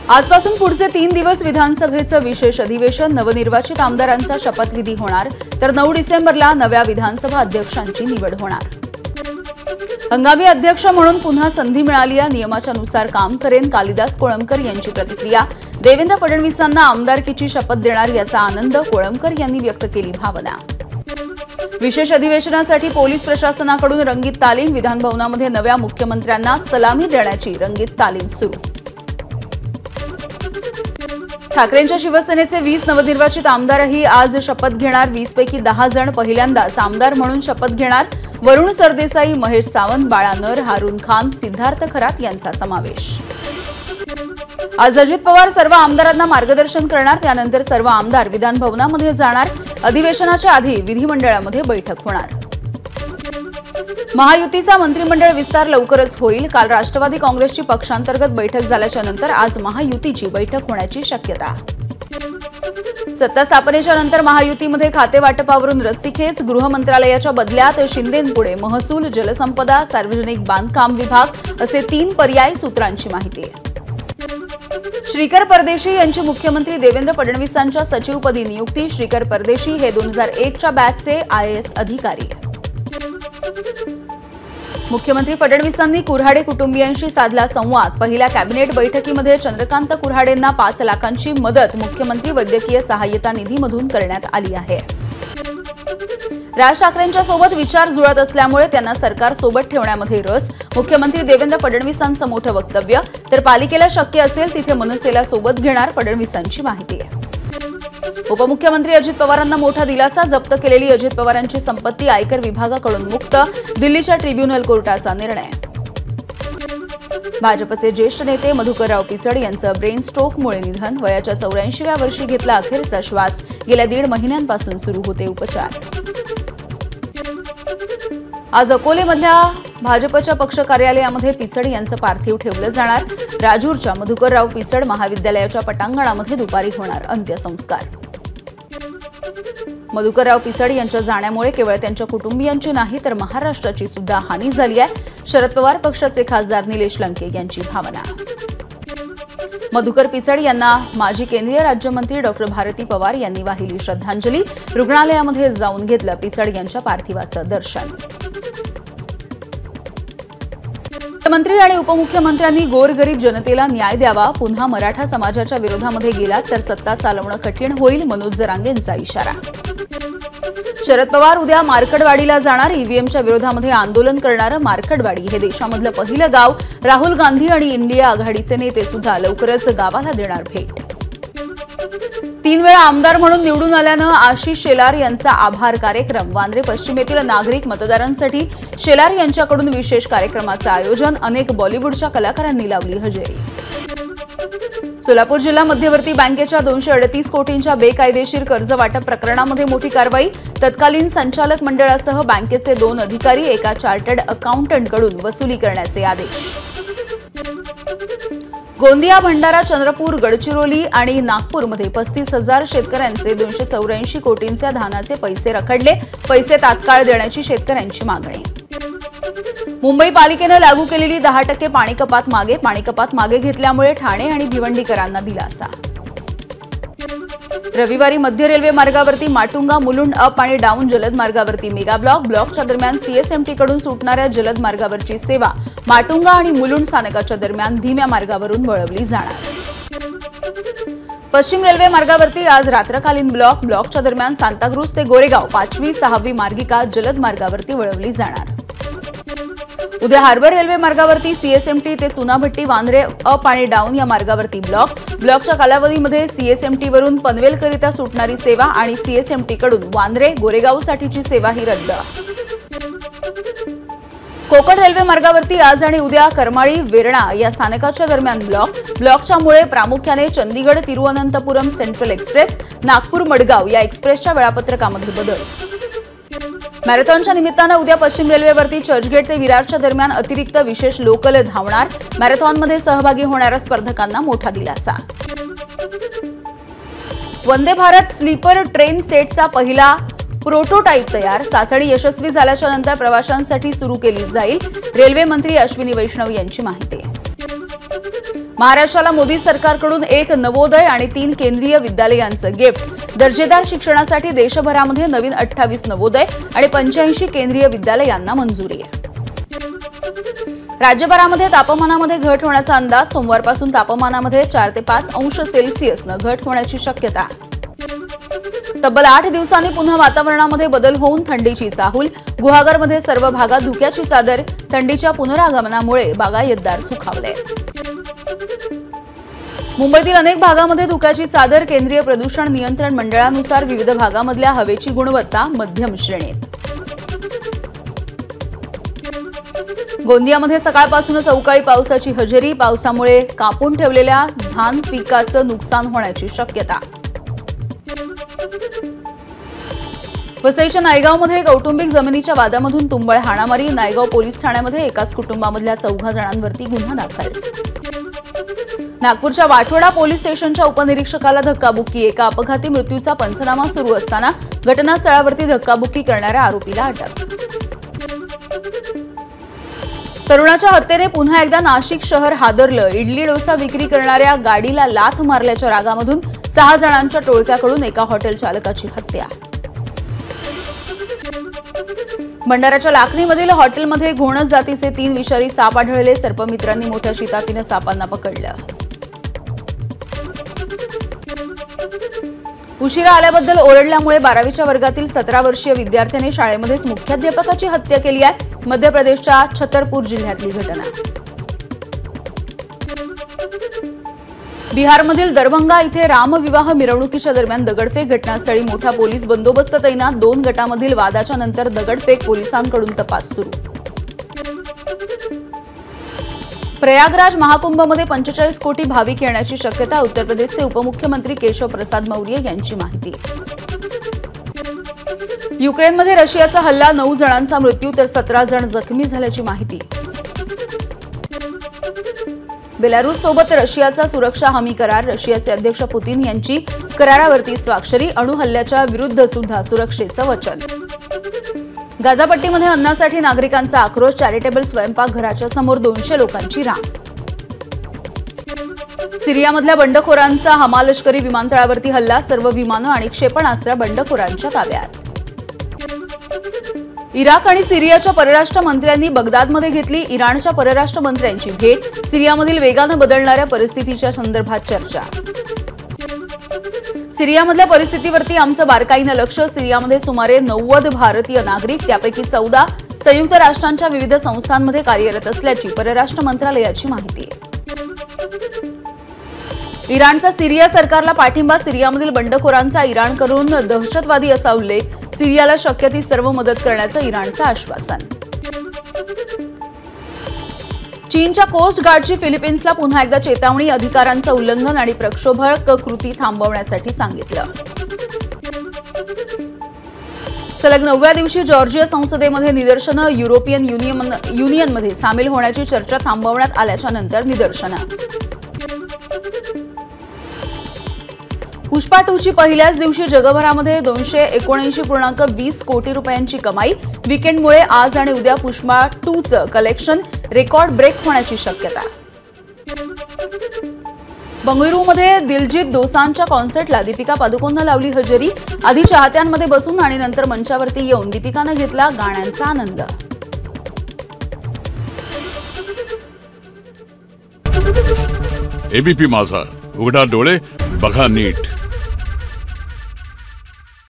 आजपासून पुढचे 3 दिवस विधानसभेचं विशेष अधिवेशन, नवनिर्वाचित आमदारांचा शपथविधी होणार, तर 9 डिसेंबरला नव्या विधानसभा अध्यक्षांची निवड होणार। हंगामी अध्यक्ष म्हणून पुन्हा संधी मिळाली आहे, नियमाच्या नुसार काम करेन, कालिदास कोळंबकर यांची प्रतिक्रिया। देवेंद्र फडणवीसांना आमदारकीची शपथ देणार याचा आनंद, कोळंबकर यांनी व्यक्त केली भावना। विशेष अधिवेशनासाठी पोलीस प्रशासनाकडून रंगीत तालीम, विधानभवनामध्ये नव्या मुख्यमंत्र्यांना सलामी देण्याची रंगीत तालीम सुरू। ठाकरेंच्या शिवसेनेचे 20 नवनिर्वाचित आमदारही आज शपथ घेणार। 20 पैकी 10 जण पहिल्यांदाच आमदार म्हणून शपथ घेणार। वरुण सरदेसाई, महेश सावंत, बाळा नर, हारून खान, सिद्धार्थ खरात यांचा समावेश। आज अजित पवार सर्व आमदारांना मार्गदर्शन करणार, त्यानंतर सर्व आमदार विधानभवनामध्ये जाणार। अधिवेशनाच्या आधी विधिमंडळामध्ये बैठक होणार। महायुतीचा मंत्रिमंडळ विस्तार लवकरच होईल। काल राष्ट्रवादी काँग्रेसची पक्षांतर्गत बैठक झाल्याच्या नंतर आज महायुतीची बैठक होण्याची शक्यता। सत्ता स्थापनेच्या नंतर महायुतीमध्ये खाते वाटपावरून रस्सीखेच, गृह मंत्रालयाच्या बदल्यात शिंदेंपुढे महसूल, जलसंपदा, सार्वजनिक बांधकाम विभाग असे 3 पर्याय सूत्रांची माहिती आहे। श्रीकर परदेशी यांची मुख्यमंत्री देवेंद्र फडणवीसांच्या सचिवपदी नियुक्ती। श्रीकर परदेशी हे 2001च्या बॅचचे IAS अधिकारी। मुख्यमंत्री फडणवीसांनी कुऱ्हाडे कुटुंबियांशी साधला संवाद। पहिल्या कॅबिनेट बैठकीमध्ये चंद्रकांत कुऱ्हाडेंना 5 लाखांची मदत मुख्यमंत्री वैद्यकीय सहाय्यता निधीमधून करण्यात आली आहे। राज ठाकरेंच्या सोबत विचार जुळत असल्यामुळे त्यांना सरकार सोबत ठेवण्यामध्ये रस, मुख्यमंत्री देवेंद्र फडणवीसांचं मोठं वक्तव्य। तर पालिकेला शक्य असेल तिथे मनसेला सोबत घेणार, फडणवीसांची माहिती आहे। उपमुख्यमंत्री अजित पवारांना मोठा दिलासा, जप्त केलेली अजित पवारांची संपत्ती आयकर विभागाकडून मुक्त, दिल्लीच्या ट्रिब्युनल कोर्टाचा निर्णय। भाजपचे ज्येष्ठ नेते मधुकरराव पिचड यांचं ब्रेन स्ट्रोकमुळे निधन, वयाच्या 84व्या वर्षी घेतला अखेरचा श्वास। गेल्या 1.5 महिन्यांपासून सुरू होते उपचार। आज अकोलेमधल्या भाजपच्या पक्ष कार्यालयामध्ये पिचड यांचं पार्थिव ठेवलं जाणार। राजूरच्या मधुकरराव पिचड महाविद्यालयाच्या पटांगणामध्ये दुपारी होणार अंत्यसंस्कार। मधुकरराव पिचड यांच्या जाण्यामुळे केवळ त्यांच्या कुटुंबियांची नाही तर महाराष्ट्राची सुद्धा हानी झाली आहे, शरद पवार पक्षाचे खासदार निलेश लंके यांची भावना। मधुकर पिचड यांना माजी केंद्रीय राज्यमंत्री डॉ. भारती पवार यांनी वाहिली श्रद्धांजली। रुग्णालयामध्ये जाऊन घेतलं पिचड यांच्या पार्थिवाचं दर्शन। मुख्यमंत्री आणि उपमुख्यमंत्र्यांनी गोरगरीब जनतेला न्याय द्यावा, पुन्हा मराठा समाजाच्या विरोधामध्ये गेलात तर सत्ता चालवणं कठीण होईल, मनोज जरांगेंचा इशारा। शरद पवार उद्या मार्कडवाडीला जाणार, ईव्हीएमच्या विरोधामध्ये आंदोलन करणारं मार्कडवाडी हे देशामधलं पहिलं गाव। राहुल गांधी आणि इंडिया आघाडीचे नेते सुद्धा लवकरच गावाला देणार भेट। 3 वेळा आमदार म्हणून निवडून आल्यानं आशिष शेलार यांचा आभार कार्यक्रम। वांद्रे पश्चिमेतील नागरिक मतदारांसाठी शेलार यांच्याकडून विशेष कार्यक्रमाचं आयोजन। अनेक बॉलिवूडच्या कलाकारांनी लावली हजेरी। सोलापूर जिल्हा मध्यवर्ती बँकेच्या 238 कोटींच्या बेकायदेशीर कर्ज वाटप प्रकरणामध्ये मोठी कारवाई। तत्कालीन संचालक मंडळासह बँकेचे 2 अधिकारी, एका चार्टर्ड अकाउंटंटकडून वसुली करण्याचे आदेश। गोंदिया, भंडारा, चंद्रपूर, गडचिरोली आणि नागपूरमध्ये 35,000 शेतकऱ्यांचे 284 कोटींच्या धानाचे पैसे रखडले, पैसे तात्काळ देण्याची शेतकऱ्यांची मागणी। मुंबई पालिकेनं लागू केलेली 10% पाणी कपात मागे घेतल्यामुळे ठाणे आणि भिवंडीकरांना दिलासा। रविवारी मध्य रेल्वे मार्गावरती माटुंगा, मुलुंड अप आणि डाऊन जलद मार्गावरती मेगा ब्लॉकच्या दरम्यान CSMT कडून सुटणाऱ्या जलद मार्गावरची सेवा माटुंगा आणि मुलुंड स्थानकाच्या दरम्यान धीम्या मार्गावरून वळवली जाणार। पश्चिम रेल्वे मार्गावरती आज रात्रकालीन ब्लॉकच्या दरम्यान सांताक्रूज ते गोरेगाव 5वी 6वी मार्गिका जलद मार्गावरती वळवली जाणार। उद्या हार्बर रेल्वे मार्गावरती CSMT ते चुनाभट्टी, वांद्रे अप आणि डाऊन या मार्गावरती ब्लॉकच्या कालावधीमध्ये CSMT वरून पनवेलकरिता सुटणारी सेवा आणि CSMT कडून वांद्रे गोरेगावसाठीची सेवा ही रद्द। कोकण रेल्वे मार्गावरती आज आणि उद्या करमाळी वेर्णा या स्थानकाच्या दरम्यान ब्लॉकच्यामुळे प्रामुख्याने चंदीगड तिरुवनंतपुरम सेंट्रल एक्सप्रेस, नागपूर मडगाव या एक्सप्रेसच्या वेळापत्रकामध्ये बदल। मॅरेथॉनच्या निमित्तानं उद्या पश्चिम रेल्वेवरती चर्चगेट ते विरारच्या दरम्यान अतिरिक्त विशेष लोकल धावणार। मॅरेथॉनमध्ये सहभागी होणाऱ्या स्पर्धकांना मोठा दिलासा। वंदे भारत स्लीपर ट्रेन सेटचा पहिला प्रोटोटाइप तयार, चाचणी यशस्वी झाल्याच्या नंतर प्रवाशांसाठी सुरू केली जाईल। रेल्वे मंत्री अश्विनी वैष्णव यांची माहिती। महाराष्ट्राला मोदी सरकारकडून 1 नवोदय आणि 3 केंद्रीय विद्यालयांचं गिफ्ट। दर्जेदार शिक्षणासाठी देशभरामध्ये नवीन 28 नवोदय आणि 85 केंद्रीय विद्यालयांना मंजुरी आहे। राज्यभरामध्ये तापमानामध्ये घट होण्याचा अंदाज। सोमवारपासून तापमानामध्ये 4 ते 5 अंश सेल्सिअसनं घट होण्याची शक्यता। तब्बल 8 दिवसांनी पुन्हा वातावरणामध्ये बदल होऊन थंडीची चाहूल। गुहागरमध्ये सर्व भागात धुक्याची चादर। थंडीच्या पुनरागमनामुळे बागायतदार सुखावले। मुंबईतील अनेक भागामध्ये धुक्याची चादर। केंद्रीय प्रदूषण नियंत्रण मंडळानुसार विविध भागामधल्या हवेची गुणवत्ता मध्यम श्रेणीत। गोंदियामध्ये सकाळपासूनच अवकाळी पावसाची हजेरी। पावसामुळे कापून ठेवलेल्या धान पिकाचं नुकसान होण्याची शक्यता। वसईच्या नायगावमध्ये कौटुंबिक जमिनीच्या वादामधून तुंबळ हाणामारी। नायगाव पोलीस ठाण्यामध्ये एकाच कुटुंबामधल्या 14 जणांवरती गुन्हा दाखल। नागपूरच्या वाठोडा पोलीस स्टेशनच्या उपनिरीक्षकाला धक्काबुक्की। एका अपघाती मृत्यूचा पंचनामा सुरू असताना घटनास्थळावरती धक्काबुक्की करणाऱ्या आरोपीला अटक। तरुणाच्या हत्येने पुन्हा एकदा नाशिक शहर हादरलं। इडली डोसा विक्री करणाऱ्या गाडीला लाथ मारल्याच्या रागामधून 6 जणांच्या टोळक्याकडून एका हॉटेल चालकाची हत्या। भंडाऱ्याच्या लाखनीमधील हॉटेलमध्ये घोणस जातीचे 3 विषारी साप आढळले। सर्पमित्रांनी मोठ्या शिताफीनं सापांना पकडलं। उशिरा आल्याबद्दल ओरडल्यामुळे 12वीच्या वर्गातील 17 वर्षीय विद्यार्थ्याने शाळेमध्येच मुख्याध्यापकाची हत्या केली आहे। मध्य प्रदेशच्या छतरपूर जिल्ह्यातली घटना। बिहारमधील दरभंगा इथे रामविवाह मिरवणुकीच्या दरम्यान दगडफेक। घटनास्थळी मोठा पोलीस बंदोबस्त तैनात। 2 गटामधील वादाच्या नंतर दगडफेक। पोलिसांकडून तपास सुरू। प्रयागराज महाकुंभमध्ये 45 कोटी भाविक येण्याची शक्यता। उत्तर प्रदेशचे उपमुख्यमंत्री केशव प्रसाद मौर्य यांची माहिती। युक्रेनमध्ये रशियाचा हल्ला। 9 जणांचा मृत्यू तर 17 जण जखमी झाल्याची माहिती। बेलारूस सोबत रशियाचा सुरक्षा हमी करार। रशियाचे अध्यक्ष पुतीन यांची करारावरती स्वाक्षरी। अणुहल्ल्याच्या विरुद्ध सुद्धा सुरक्षेचं वचन। गाझापट्टीमध्ये अन्नासाठी नागरिकांचा आक्रोश। चॅरिटेबल स्वयंपाकघराच्या समोर 200 लोकांची रांग। सिरियामधल्या बंडखोरांचा हमालष्करी विमानतळावरती हल्ला। सर्व विमानं आणि क्षेपणास्त्र बंडखोरांच्या ताब्यात। इराक आणि सिरियाच्या परराष्ट्र मंत्र्यांनी बगदादमध्ये घेतली इराणच्या परराष्ट्र मंत्र्यांची भेट। सिरियामधील वेगानं बदलणाऱ्या परिस्थितीच्या संदर्भात चर्चा। सिरियामधल्या परिस्थितीवरती आमचं बारकाईनं लक्ष। सिरियामध्ये सुमारे 90 भारतीय नागरिक त्यापैकी 14 संयुक्त राष्ट्रांच्या विविध संस्थांमध्ये कार्यरत असल्याची परराष्ट्र मंत्रालयाची माहिती। इराणचा सिरिया सरकारला पाठिंबा। सिरियामधील बंडखोरांचा इराणकडून दहशतवादी असा उल्लेख। सिरियाला शक्य ती सर्व मदत करण्याचं इराणचं आश्वासन। चीनच्या कोस्ट गार्डची फिलिपिन्सला पुन्हा एकदा चेतावणी। अधिकारांचं उल्लंघन आणि प्रक्षोभक कृती थांबवण्यासाठी सांगितलं। सलग 9व्या दिवशी जॉर्जिया संसदेमध्ये निदर्शनं। युरोपियन युनियनमध्ये सामील होण्याची चर्चा थांबवण्यात आल्याच्या नंतर निदर्शनं। पुष्पा 2ची पहिल्याच दिवशी जगभरामध्ये 279.20 कोटी रुपयांची कमाई। वीकेंडमुळे आज आणि उद्या पुष्पा 2चं कलेक्शन रेकॉर्ड ब्रेक होण्याची शक्यता। बंगळुरूमध्ये दिलजीत दोसांजच्या कॉन्सर्टला दीपिका पादुकोणनं लावली हजेरी। आधी चाहत्यांमध्ये बसून आणि नंतर मंचावरती येऊन दीपिकानं घेतला गाण्यांचा आनंद। एबीपी माझा, उघडा डोळे बघा नीट।